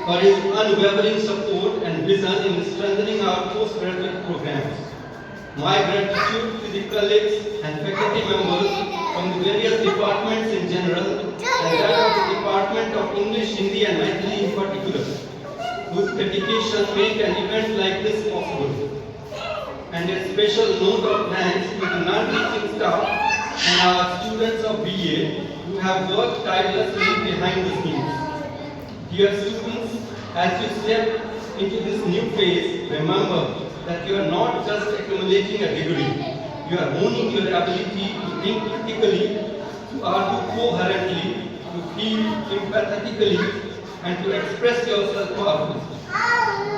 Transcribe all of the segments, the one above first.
for his unwavering support and vision in strengthening our postgraduate programs. My gratitude to the colleagues and faculty members from the various departments in general and that of the Department of English, Hindi and Maithili in particular, whose dedication make an event like this possible. And a special note of thanks to the non-teaching staff and our students of BA who have worked tirelessly behind the scenes. Dear students, as you step into this new phase, remember that you are not just accumulating a degree, you are honing your ability to think critically, to argue coherently, to feel empathetically, and to express yourself powerfully.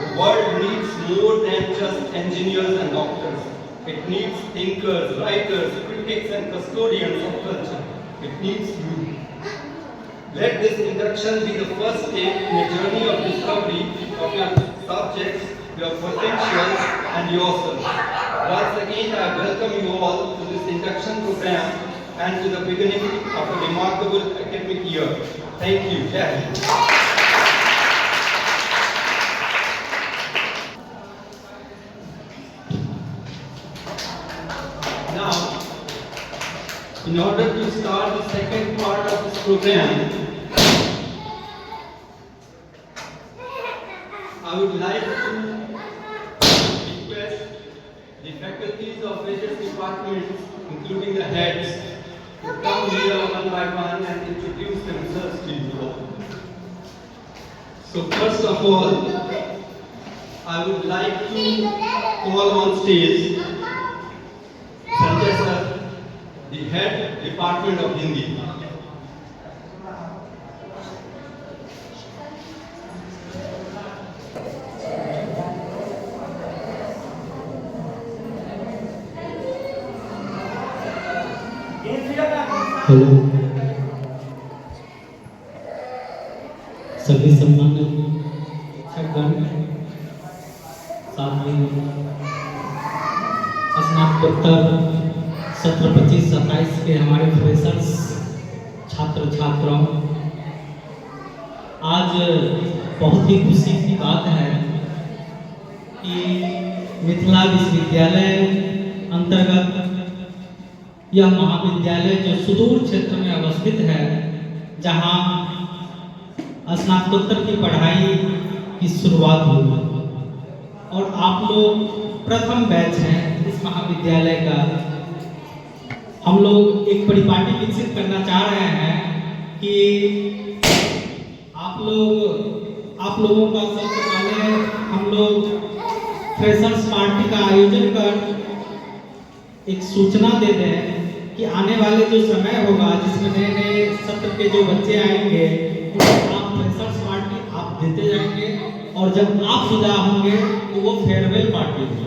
The world needs more than just engineers and doctors. It needs thinkers, writers, critics, and custodians of culture. It needs you. Let this induction be the first step in a journey of discovery of your subjects, your potentials, and yourself. Once again, I welcome you all to this induction program and to the beginning of a remarkable academic year. Thank you. Jai Hind. Now, in order to start the second part of this program, I would like to request the faculties of various departments, including the heads, to come here one by one and introduce themselves to you all. So first of all, I would like to call on stage Sanjay sir, the head department of Hindi. Hello सभी सम्मानित शिक्षकगण, साथ ही स्नातकोत्तर सत्र 25-27 के हमारे freshers छात्र छात्राओं, आज बहुत ही खुशी की बात है कि मिथिला विश्वविद्यालय अंतर्गत यह महाविद्यालय जो सुदूर क्षेत्र में अवस्थित है, जहां स्नातकोत्तर की पढ़ाई की शुरुआत हुई और आप लोग प्रथम बैच हैं इस महाविद्यालय का। हम लोग एक परिपाटी विकसित करना चाह रहे हैं कि आप लोगों का सबसे पहले हम लोग फ्रेशर्स पार्टी का आयोजन कर एक सूचना दे दें कि आने वाले जो समय होगा जिसमें नए नए सत्र के जो बच्चे आएंगे उनको आप फ्रेशर्स पार्टी आप देते जाएंगे और जब आप विदा होंगे तो वो फेयरवेल पार्टी होगी।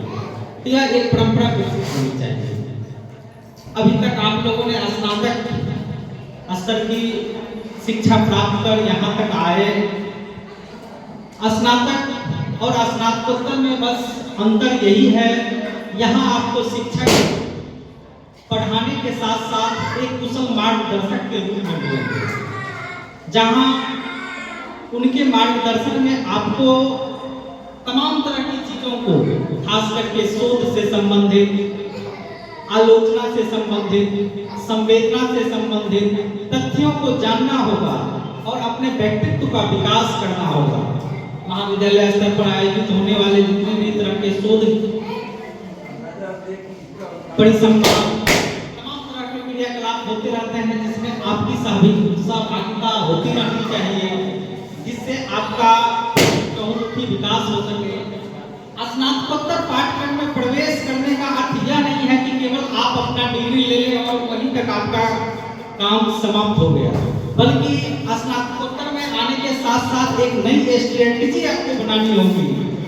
तो यह एक परंपरा विकसित होनी चाहिए। अभी तक आप लोगों ने स्नातक स्तर की शिक्षा प्राप्त कर यहाँ तक आए। स्नातक और स्नातकोत्तर में बस अंतर यही है, यहाँ आपको शिक्षक पढ़ाने के साथ साथ एक कुशल मार्गदर्शक के रूप में मिलेंगे, जहाँ उनके मार्गदर्शन में आपको तमाम तरह की चीजों को, खास करके शोध से संबंधित, आलोचना से संबंधित, संवेदना से संबंधित तथ्यों को जानना होगा और अपने व्यक्तित्व का विकास करना होगा। महाविद्यालय स्तर पर आयोजित होने वाले जितने भी तरह के शोध परिसंवाद, तमाम तरह के क्रियाकलाप होते रहते हैं, जिसमें आपकी सहभागिता होती रहनी चाहिए, जिससे आपका बहुमुखी विकास हो सके। स्नातकोत्तर पाठ्यक्रम में प्रवेश करने का अर्थ यह नहीं है कि केवल आप अपना डिग्री ले लें और वहीं तक आपका काम समाप्त हो गया, बल्कि स्नातकोत्तर में आने के साथ साथ एक नई स्ट्रेटेजी आपको बनानी होगी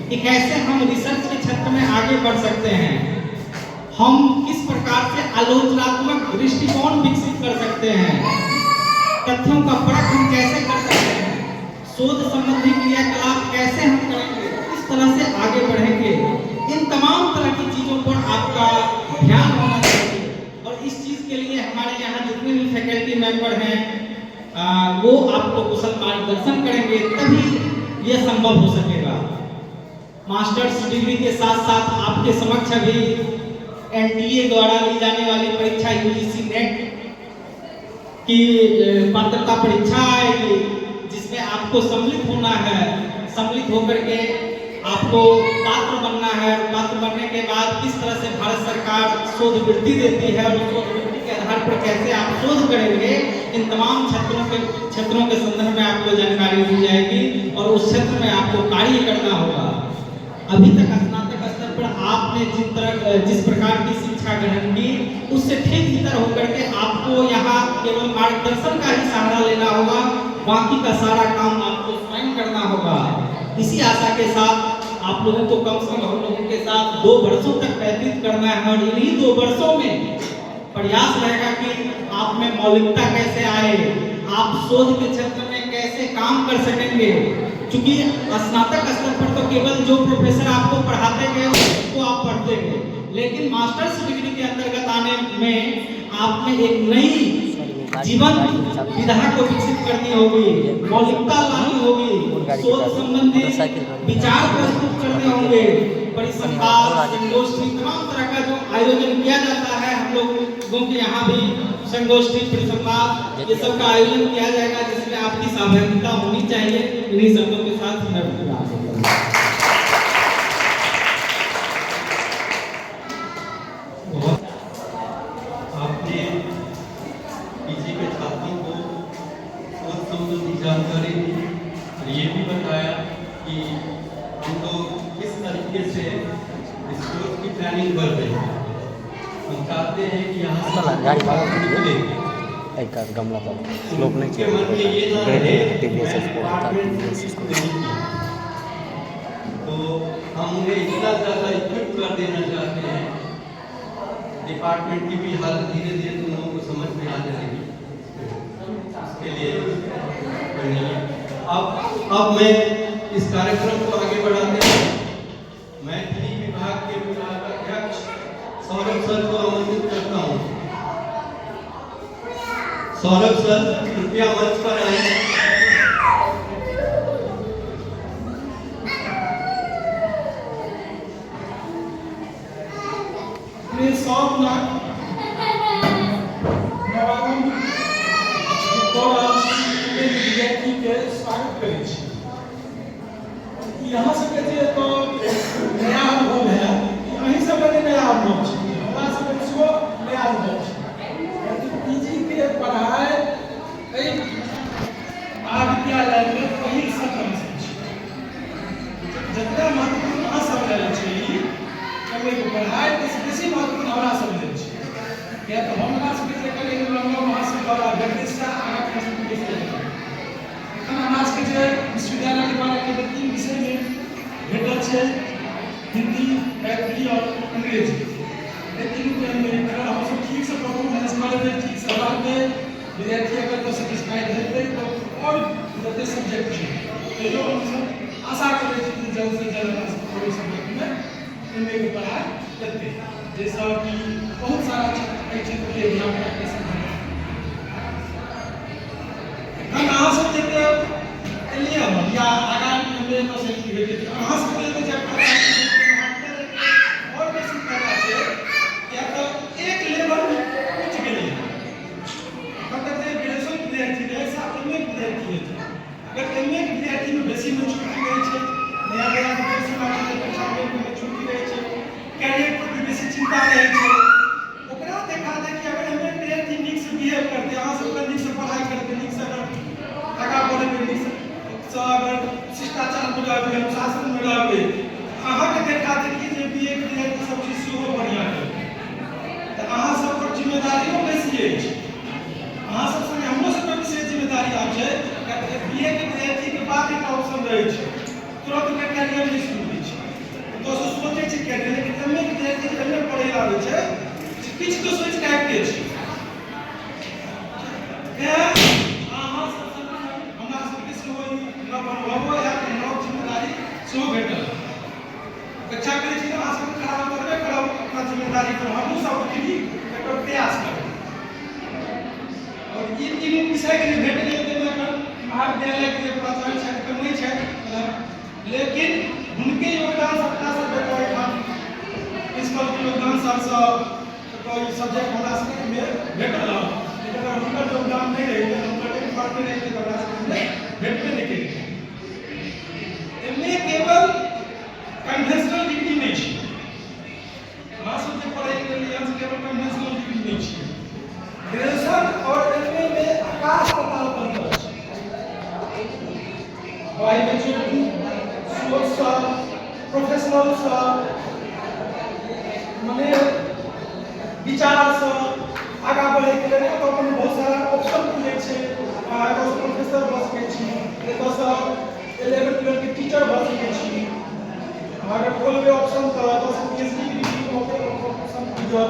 कि कैसे हम रिसर्च के क्षेत्र में आगे बढ़ सकते हैं, हम किस प्रकार से आलोचनात्मक दृष्टिकोण विकसित कर सकते हैं, तथ्यों का परख हम कैसे कर सकते हैं, शोध संबंधी क्रियाकलाप कैसे हम करेंगे, किस तरह से आगे बढ़ेंगे। इन तमाम तरह की चीजों पर आपका ध्यान होना चाहिए और इस चीज के लिए हमारे यहाँ जितने भी फैकल्टी मेंबर हैं वो आपको कुशल मार्गदर्शन करेंगे, तभी ये संभव हो सकेगा। मास्टर्स डिग्री के साथ साथ आपके समक्ष अभी एनटीए द्वारा ली जाने वाली परीक्षा यूजीसी नेट की पात्रता परीक्षा आएगी, जिसमें आपको सम्मिलित होना है। सम्मिलित होकर के आपको पात्र बनना है। पात्र बनने के बाद किस तरह से भारत सरकार शोध वृत्ति देती है और शोध वृत्ति के आधार पर कैसे आप शोध करेंगे, इन तमाम क्षेत्रों के संदर्भ में आपको जानकारी दी जाएगी और उस क्षेत्र में आपको कार्य करना होगा। अभी तक स्नातक स्तर पर आपने जिस प्रकार की शिक्षा ग्रहण की, उससे ठीक इतर होकर के आपको यहाँ केवल मार्गदर्शन का ही सहारा लेना होगा, बाकी का सारा काम आपको स्वयं करना होगा। इसी आशा के साथ आप लोगों को कम से कम हम लोगों के साथ 2 वर्षों तक व्यतीत करना है और इन्हीं 2 वर्षों में प्रयास रहेगा कि आप में मौलिकता कैसे आए, आप शोध के क्षेत्र में कैसे काम कर सकेंगे। क्योंकि स्नातक स्तर पर तो केवल जो प्रोफेसर आपको पढ़ाते गए उसको आप पढ़ते गए, लेकिन मास्टर्स डिग्री के अंतर्गत आने में आपने एक नई जीवन विधा को विकसित करनी होगी, मौलिकता लानी होगी, शोध संबंधी विचार प्रस्तुत करने होंगे। परिसंवाद, संगोष्ठी, तमाम तरह का जो आयोजन किया जाता है, हम लोगों के यहाँ भी संगोष्ठी, परिसंवाद, ये सब का आयोजन किया जाएगा, जिसमें आपकी सहभागिता होनी चाहिए। इन्हीं शब्दों के साथ आपने पीजी के छात्रों को शोध संबंधी जानकारी दी और ये भी बताया कि हम लोग किस तरीके से इस कोर्स की प्लानिंग कर रहे हैं। हम चाहते हैं कि यहाँ से एक गमला पर स्लोप नहीं के मन में ये ना रहे तो हम उन्हें इतना ज़्यादा इक्विप कर देना चाहते हैं। डिपार्टमेंट की भी हालत धीरे धीरे तुम लोगों को समझ में आ जाएगी, उसके लिए करनी है। अब मैं इस कार्यक्रम को आगे बढ़ाते हैं मैथिली विभाग के विभागाध्यक्ष सौरभ सर को आमंत्रित करता हूँ। सौरभ सर कृपया मंच पर आए। विद्यार्थी के स्वागत करै छी। यहाँ सबके जे तो नया अनुभव है, अहीं सबके नया अनुभव छै, हमरा सबके सेहो नया अनुभव छै। पीजी के पढ़ाई एहि महाविद्यालय में पहिल सँ कम छै। जतना महत्वपूर्ण अहाँ सब लेल छै ई पढ़ाई के बेसी महत्वपूर्ण हमरा सब लेल छै। किया तो हमरा सबके जे कले लंबा महासब द्वारा गतिशा आगा प्रस्तुत केलकै। हमरा सबके विश्वविद्यालय के द्वारा केवल 3 विषय में भेटल छै, हिंदी, मैथिली और अंग्रेजी। ये तीनों में अगर हम सब ठीक से परफॉर्मेंस करबै, ठीक से पढ़बै, विद्यार्थी अगर तो सेटिस्फाइड हेतै तो और जते सब्जेक्ट छै तो हम सब आशा करै छी कि जल्द से जल्द हमरा सब्जेक्ट में इनमें पढ़ाई करते, जैसा कि बहुत सारा क्षेत्र के अध्यापक के हम अहाँ सब जते एलियै या आगामी में तो से की हेतै अहाँ सब के जे और बेसी फायदा छै या तो एक लेवल उच्च गेलै। मतलब जे ग्रेजुएट विद्यार्थी है साथ में विद्यार्थी है, अगर एमए के विद्यार्थी में बेसी में छुट्टी रहै छै, नया नया विषय के परीक्षा में छुट्टी रहै छै, कैरियर पर बेसी चिंता रहै छै, ओकरा देखा दे कि अगर एमए विद्यार्थी नीक से बिहेव करते, अहाँ सब नीक से पढ़ाई करते, नीक से आगा बढ़े, नीक से अगर शिष्टाचार में रहबै, अनुशासन में रहबै, अहाँ के देखा दे कि जे बीए के विद्यार्थी सब चीज सेहो बढ़िया है तो अहाँ सब पर जिम्मेदारियों बेसी अछि। अहाँ सब संगे हमरो सब पर विशेष जिम्मेदारी आब छै। बीए के विद्यार्थी के बाद एक ऑप्शन रहै छै, तुरंत के कैरियर नहीं शुरू होइ छै तो सोचै छै कैरियर, लेकिन एमए के विद्यार्थी एमए पढ़ै ला आबै छै किछ तो सोच के आबि छै। अहाँ सब हमरा सबके सेहो नव अनुभव या नव जिम्मेदारी सेहो भेटल। कक्षा करै छी अहाँ सबके खराब करबे करब, अपना जिम्मेदारी पर हमहूँ सब भी एकर प्रयास करब। और ई तीनों विषय के भेट गेल, महाविद्यालय के प्राचार्य छथि, नहीं छथि, लेकिन उनके योगदान अपना से प्रिंसिपल के योगदान सबसे तो ई सब्जेक्ट हमरा सबके में भेटल लेकिन अगर उनका योगदान नहीं रहे उनका डिपार्टमेंट नहीं रहे तो हमरा सबके भेटबे नहीं करेगी। एमए केवल कन्वेंशनल डिग्री नहीं है, हमरा सबके पढ़ाई के लिए यहाँ केवल कन्वेंशनल डिग्री नहीं है। ग्रेजुएशन और एमए में आकाश पाताल पर अंतर है। बाय मैच्योरिटी सोच प्रोफेशनल माने विचार से आगा बढ़े के लिए तो अपन बहुत सारा ऑप्शन खुले छे। एगो प्रोफेसर भ सकै छी, एगो से 11 12 के टीचर भ सकै छी। अगर खोलबे ऑप्शन तो से पीएचडी डिग्री ऑप्शन टीचर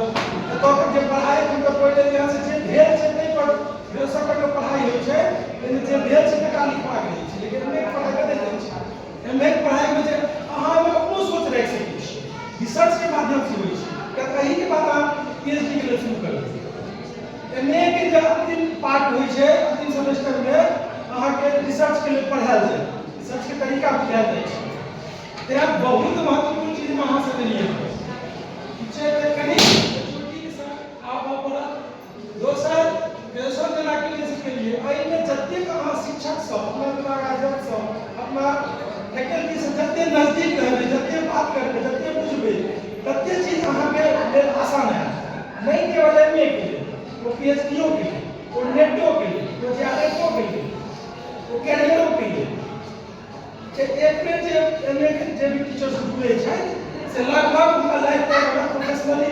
तो जे पढ़ाई हमके पढ़े यहाँ से जे भेल छै नहीं पर ग्रेजुएशन के पढ़ाई होय छै लेकिन जे भेल छै तका लिखवा गेल छै लेकिन एमए के पढ़ाई कते जाइ छै। एमए के पढ़ाई में जे अहाँ में अपनो सोच रख सकै छी, रिसर्च के माध्यम से होय छै। कहीं के बाद आप पीएचडी के लिए शुरू कर एमए के जो अंतिम पार्ट होय छै अंतिम सेमेस्टर में अहाँ के रिसर्च के लिए पढ़ायल जाय, रिसर्च के तरीका बुझायल जाय छै। तेरा बहुत महत्वपूर्ण चीज में अहाँ से देलिए पीछे कहीं छोटी के साथ आप पढ़ा दोसर ग्रेजुएशन देना के लिए इसके लिए आई में जत्ते अहाँ शिक्षक सब अपना विभागाध्यक्ष सब अपना फैकल्टी से जत्ते नजदीक रहबे जत्ते बात करबे जत्ते बुझबे तत्ते चीज अहाँ के लेल आसान है। नहीं केवल एमए के लिए वो पीएचडीओ के लिए वो नेटो के लिए वो जेआरएफओ के लिए वो कैरियरों के लिए एक में जे एमए के जे भी टीचर से जुड़े छै से लगभग उनका लाइफ टाइम प्रोफेशनली